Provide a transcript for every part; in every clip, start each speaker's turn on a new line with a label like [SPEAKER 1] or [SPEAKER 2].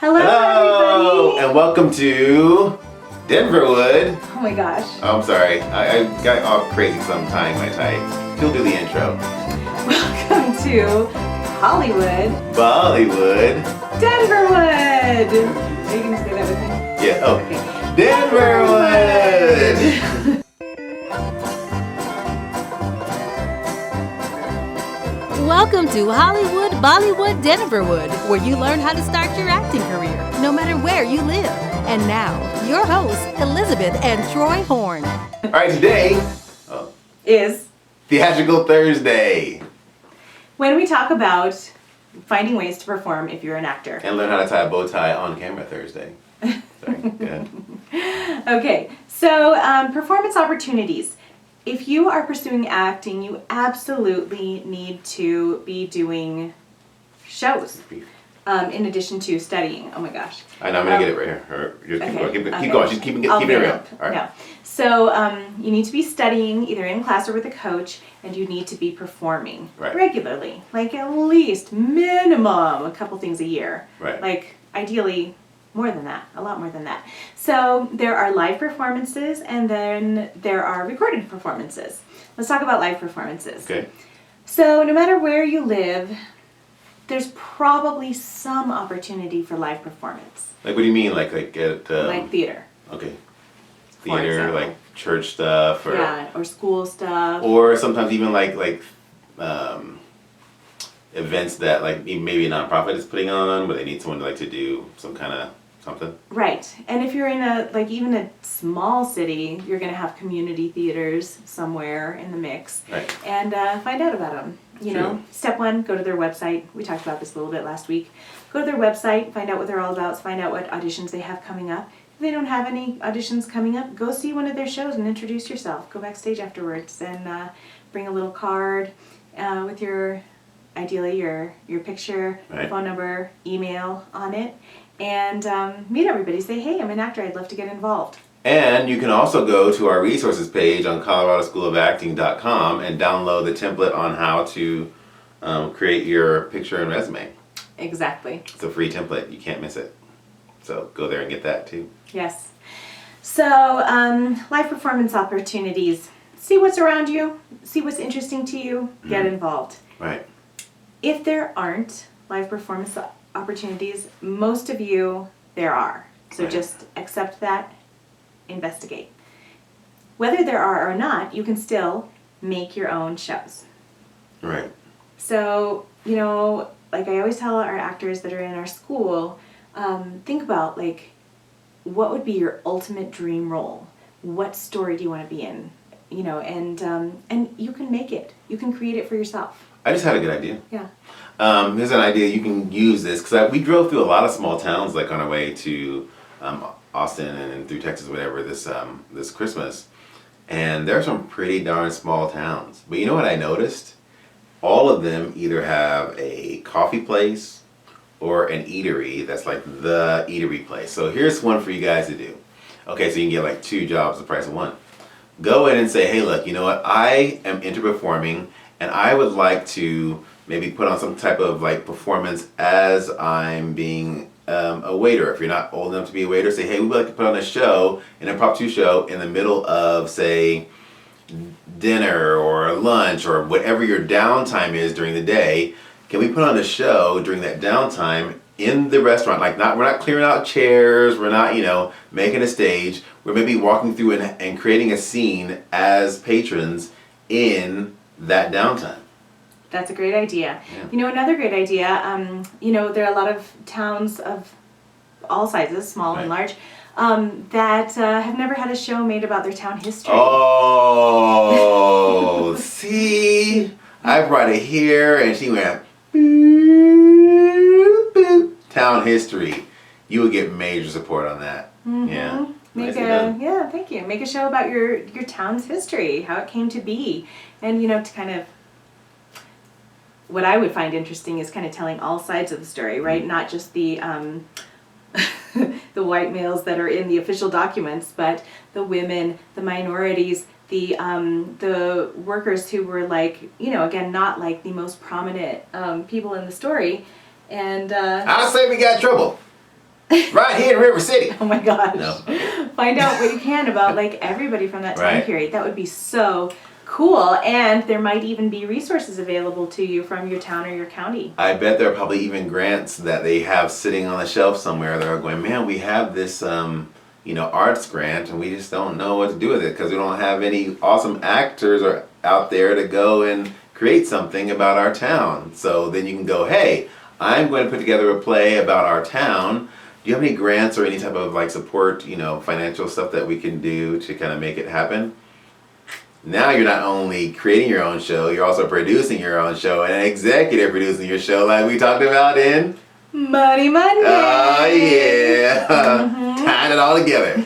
[SPEAKER 1] Hello, everybody!
[SPEAKER 2] And welcome to Denverwood.
[SPEAKER 1] Oh my gosh.
[SPEAKER 2] Oh, I'm sorry. I got all crazy because I'm tying my tie. She'll do the intro.
[SPEAKER 1] Welcome to Hollywood.
[SPEAKER 2] Bollywood.
[SPEAKER 1] Denverwood! Are you going to say that with me?
[SPEAKER 2] Yeah. Oh.
[SPEAKER 1] Okay.
[SPEAKER 2] Denverwood!
[SPEAKER 3] Welcome to Hollywood, Bollywood, Denverwood, where you learn how to start your acting career, no matter where you live. And now, your hosts, Elizabeth and Troy Horn.
[SPEAKER 2] All right, today
[SPEAKER 1] Is
[SPEAKER 2] Theatrical Thursday.
[SPEAKER 1] when we talk about finding ways to perform if you're an actor.
[SPEAKER 2] And learn how to tie a bow tie on camera Thursday. Sorry, go ahead.
[SPEAKER 1] Okay, so performance opportunities. If you are pursuing acting, you absolutely need to be doing shows in addition to studying. Oh my gosh.
[SPEAKER 2] I know, I'm going to get it right here. Just keep going. Keep going. She's keeping it real. All right.
[SPEAKER 1] No. So you need to be studying either in class or with a coach, and you need to be performing regularly, like at least minimum a couple things a year.
[SPEAKER 2] Right.
[SPEAKER 1] Like ideally more than that, a lot more than that. So there are live performances and then there are recorded performances. Let's talk about live performances.
[SPEAKER 2] Okay.
[SPEAKER 1] So no matter where you live, there's probably some opportunity for live performance.
[SPEAKER 2] Like, what do you mean? Like at...
[SPEAKER 1] like theater.
[SPEAKER 2] Okay.
[SPEAKER 1] For
[SPEAKER 2] Theater,
[SPEAKER 1] example.
[SPEAKER 2] like church stuff, or...
[SPEAKER 1] Yeah, or school stuff.
[SPEAKER 2] Or sometimes even like events that like maybe a nonprofit is putting on, where they need someone to do some kind of something.
[SPEAKER 1] Right, and if you're in even a small city, you're going to have community theaters somewhere in the mix.
[SPEAKER 2] Right.
[SPEAKER 1] And find out about them. You know, step one, go to their website. We talked about this a little bit last week. Go to their website, find out what they're all about, find out what auditions they have coming up. If they don't have any auditions coming up, go see one of their shows and introduce yourself. Go backstage afterwards and bring a little card with ideally your picture, phone number, email on it, and meet everybody. Say, hey, I'm an actor. I'd love to get involved.
[SPEAKER 2] And you can also go to our resources page on coloradoschoolofacting.com and download the template on how to create your picture and resume.
[SPEAKER 1] Exactly.
[SPEAKER 2] It's a free template. You can't miss it. So go there and get that too.
[SPEAKER 1] Yes. So live performance opportunities. See what's around you. See what's interesting to you. Get involved.
[SPEAKER 2] Right.
[SPEAKER 1] If there aren't live performance opportunities, most of you, there are. So just accept that. Investigate. Whether there are or not, you can still make your own shows.
[SPEAKER 2] Right.
[SPEAKER 1] So, like I always tell our actors that are in our school, think about what would be your ultimate dream role? What story do you want to be in? And you can make it. You can create it for yourself.
[SPEAKER 2] I just had a good idea.
[SPEAKER 1] Yeah.
[SPEAKER 2] Here's an idea. You can use this because we drove through a lot of small towns, like on our way to Austin and through Texas, whatever, this Christmas, and there are some pretty darn small towns. But you know what I noticed? All of them either have a coffee place or an eatery that's like the eatery place. So here's one for you guys to do. Okay, so you can get like 2 jobs the price of 1. Go in and say, hey, look, you know what? I am into performing, and I would like to maybe put on some type of performance as I'm being a waiter. If you're not old enough to be a waiter, say, hey, we would like to put on a show, an impromptu show in the middle of, say, dinner or lunch or whatever your downtime is during the day. Can we put on a show during that downtime in the restaurant? We're not clearing out chairs, we're not, making a stage. We're maybe walking through and creating a scene as patrons in that downtime.
[SPEAKER 1] That's a great idea.
[SPEAKER 2] Yeah.
[SPEAKER 1] Another great idea, there are a lot of towns of all sizes, small and large, that have never had a show made about their town history.
[SPEAKER 2] Oh, see? I brought it here and she went, boop, boop. Town history. You would get major support on that.
[SPEAKER 1] Mm-hmm.
[SPEAKER 2] Yeah.
[SPEAKER 1] Thank you. Make a show about your town's history, how it came to be, and to kind of. What I would find interesting is kind of telling all sides of the story, right? Mm-hmm. Not just the the white males that are in the official documents, but the women, the minorities, the workers who were again, not the most prominent people in the story, and
[SPEAKER 2] I'll say we got trouble. right here in River City.
[SPEAKER 1] Oh my gosh.
[SPEAKER 2] No.
[SPEAKER 1] Find out what you can about like everybody from that time
[SPEAKER 2] Right.
[SPEAKER 1] period. That would be so cool. And there might even be resources available to you from your town or your county.
[SPEAKER 2] I bet there are probably even grants that they have sitting on the shelf somewhere that are going, man, we have this, arts grant and we just don't know what to do with it because we don't have any awesome actors or out there to go and create something about our town. So then you can go, hey, I'm going to put together a play about our town. Do you have any grants or any type of like support, financial stuff that we can do to kind of make it happen? Now you're not only creating your own show, you're also producing your own show and executive producing your show like we talked about in
[SPEAKER 1] Money Monday.
[SPEAKER 2] Oh yeah, tying it all together.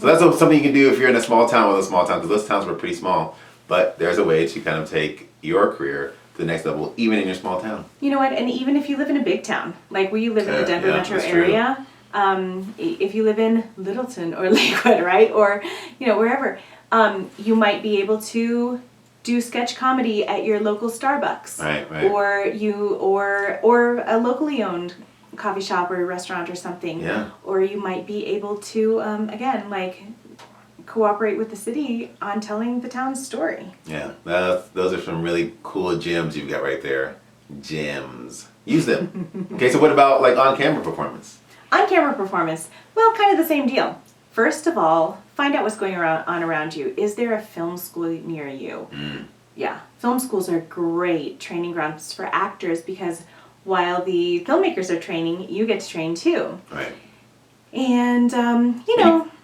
[SPEAKER 2] So that's something you can do if you're in a small town. Well, a small town, because those towns were pretty small. But there's a way to kind of take your career to the next level, even in your small town.
[SPEAKER 1] You know what? And even if you live in a big town, like we live in the Denver metro area, if you live in Littleton or Lakewood, right, or wherever, you might be able to do sketch comedy at your local Starbucks,
[SPEAKER 2] right.
[SPEAKER 1] or a locally owned coffee shop or a restaurant or something.
[SPEAKER 2] Yeah.
[SPEAKER 1] Or you might be able to again like cooperate with the city on telling the town's story.
[SPEAKER 2] Yeah, those are some really cool gems you've got right there. Gems. Use them. Okay, so what about like on-camera performance?
[SPEAKER 1] On-camera performance, well, kind of the same deal. First of all, find out what's going on around you. Is there a film school near you? Yeah, film schools are great training grounds for actors because while the filmmakers are training, you get to train too.
[SPEAKER 2] Right.
[SPEAKER 1] And,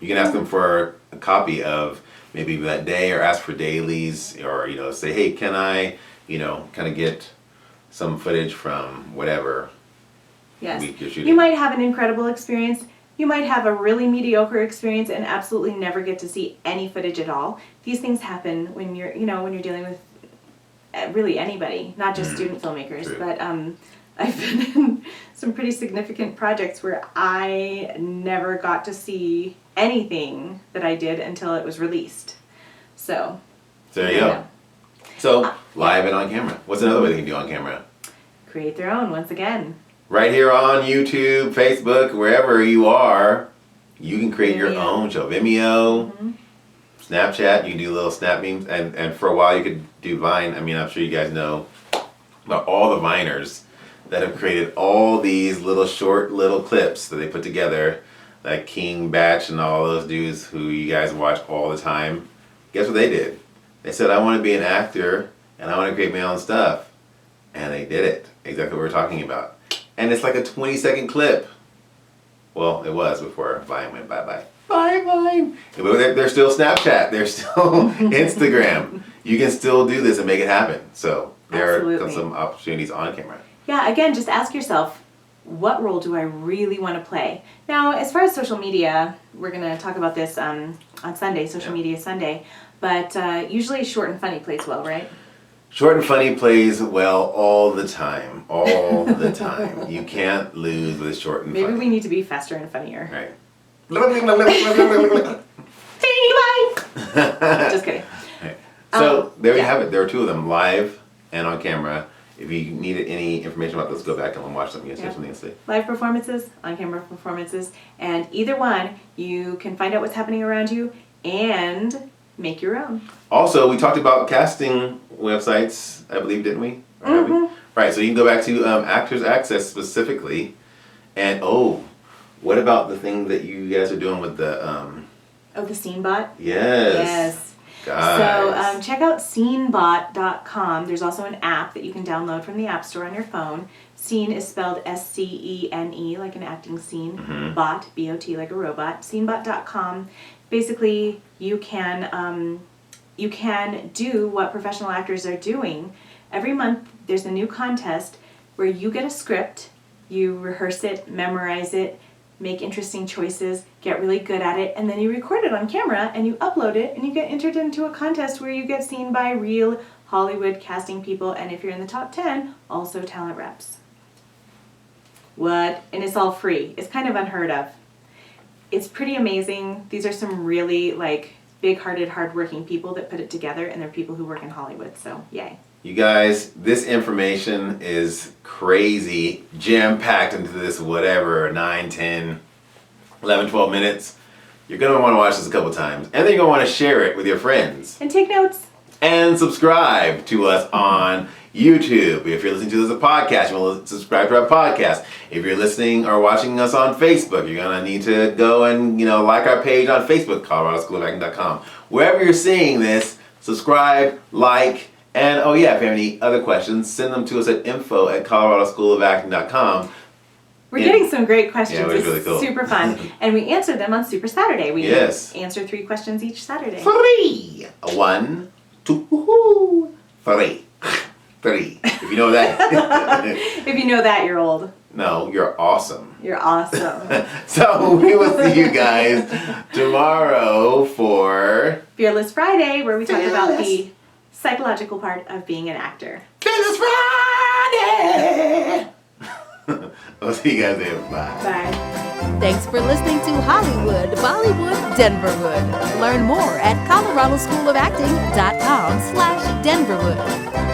[SPEAKER 2] You can ask them for a copy of maybe that day or ask for dailies or, say, hey, can I, kind of get some footage from whatever week you're shooting.
[SPEAKER 1] You might have an incredible experience. You might have a really mediocre experience and absolutely never get to see any footage at all. These things happen when you're dealing with really anybody, not just student filmmakers.
[SPEAKER 2] True.
[SPEAKER 1] But I've been in some pretty significant projects where I never got to see anything that I did until it was released. So
[SPEAKER 2] there you go. So live and on camera. What's another way they can do on camera?
[SPEAKER 1] Create their own once again.
[SPEAKER 2] Right here on YouTube, Facebook, wherever you are, you can create your own show. Vimeo, Snapchat, you can do little snap memes, and for a while you could do Vine. I mean, I'm sure you guys know about all the Viners that have created all these little short little clips that they put together, like King Batch and all those dudes who you guys watch all the time. Guess what they did? They said, I want to be an actor and I want to create my own stuff. And they did it. Exactly what we're talking about. And it's like a 20-second clip. Well, it was before Vine went bye-bye. Bye, Vine. But they're still Snapchat. They're still Instagram. You can still do this and make it happen. So there are some opportunities on camera.
[SPEAKER 1] Yeah, again, just ask yourself, what role do I really want to play? Now, as far as social media, we're going to talk about this on Sunday, Social Media Sunday. But usually short and funny plays well, right?
[SPEAKER 2] Short and funny plays well all the time. All the time. You can't lose with short and funny.
[SPEAKER 1] Maybe we need to be faster and funnier.
[SPEAKER 2] Right.
[SPEAKER 1] Just kidding.
[SPEAKER 2] Right. So there you have it. There are two of them, live and on camera. If you needed any information about those, go back and watch them. You have something to say.
[SPEAKER 1] Live performances, on-camera performances, and either one, you can find out what's happening around you and make your own.
[SPEAKER 2] Also, we talked about casting websites, I believe, didn't we? Or have we? Right, so you can go back to Actors Access specifically. And, what about the thing that you guys are doing with the...
[SPEAKER 1] the SceneBot?
[SPEAKER 2] Yes. Guys.
[SPEAKER 1] So check out scenebot.com. There's also an app that you can download from the App Store on your phone. Scene is spelled S-C-E-N-E, like an acting scene. Bot, B-O-T, like a robot. Scenebot.com. Basically, you can do what professional actors are doing. Every month, there's a new contest where you get a script, you rehearse it, memorize it, make interesting choices, get really good at it, and then you record it on camera and you upload it and you get entered into a contest where you get seen by real Hollywood casting people, and if you're in the top 10, also talent reps. What? And it's all free. It's kind of unheard of. It's pretty amazing. These are some really big-hearted, hard-working people that put it together, and they're people who work in Hollywood, so yay.
[SPEAKER 2] You guys, this information is crazy, jam-packed into this 9, 10, 11, 12 minutes. You're going to want to watch this a couple times. And then you're going to want to share it with your friends.
[SPEAKER 1] And take notes.
[SPEAKER 2] And subscribe to us on YouTube. If you're listening to this as a podcast, you want to subscribe to our podcast. If you're listening or watching us on Facebook, you're going to need to go and, like our page on Facebook, coloradoschoolofacting.com. Wherever you're seeing this, subscribe, like, and if you have any other questions, send them to us at info@coloradoschoolofacting.com.
[SPEAKER 1] We're getting some great questions.
[SPEAKER 2] Yeah, it was
[SPEAKER 1] it's
[SPEAKER 2] really cool.
[SPEAKER 1] Super fun. And we answer them on Super Saturday. We
[SPEAKER 2] Yes.
[SPEAKER 1] answer 3 questions each Saturday.
[SPEAKER 2] 3. 1, 2, 3. 3. If you know that.
[SPEAKER 1] If you know that, you're old.
[SPEAKER 2] No, you're awesome.
[SPEAKER 1] You're awesome.
[SPEAKER 2] So we will see you guys tomorrow for
[SPEAKER 1] Fearless Friday, where we talk about
[SPEAKER 2] Fearless.
[SPEAKER 1] the psychological part of being an actor.
[SPEAKER 2] Fearless Friday. We'll see you guys there. Bye.
[SPEAKER 1] Bye.
[SPEAKER 3] Thanks for listening to Hollywood, Bollywood, Denverwood. Learn more at coloradoschoolofacting.com/Denverwood.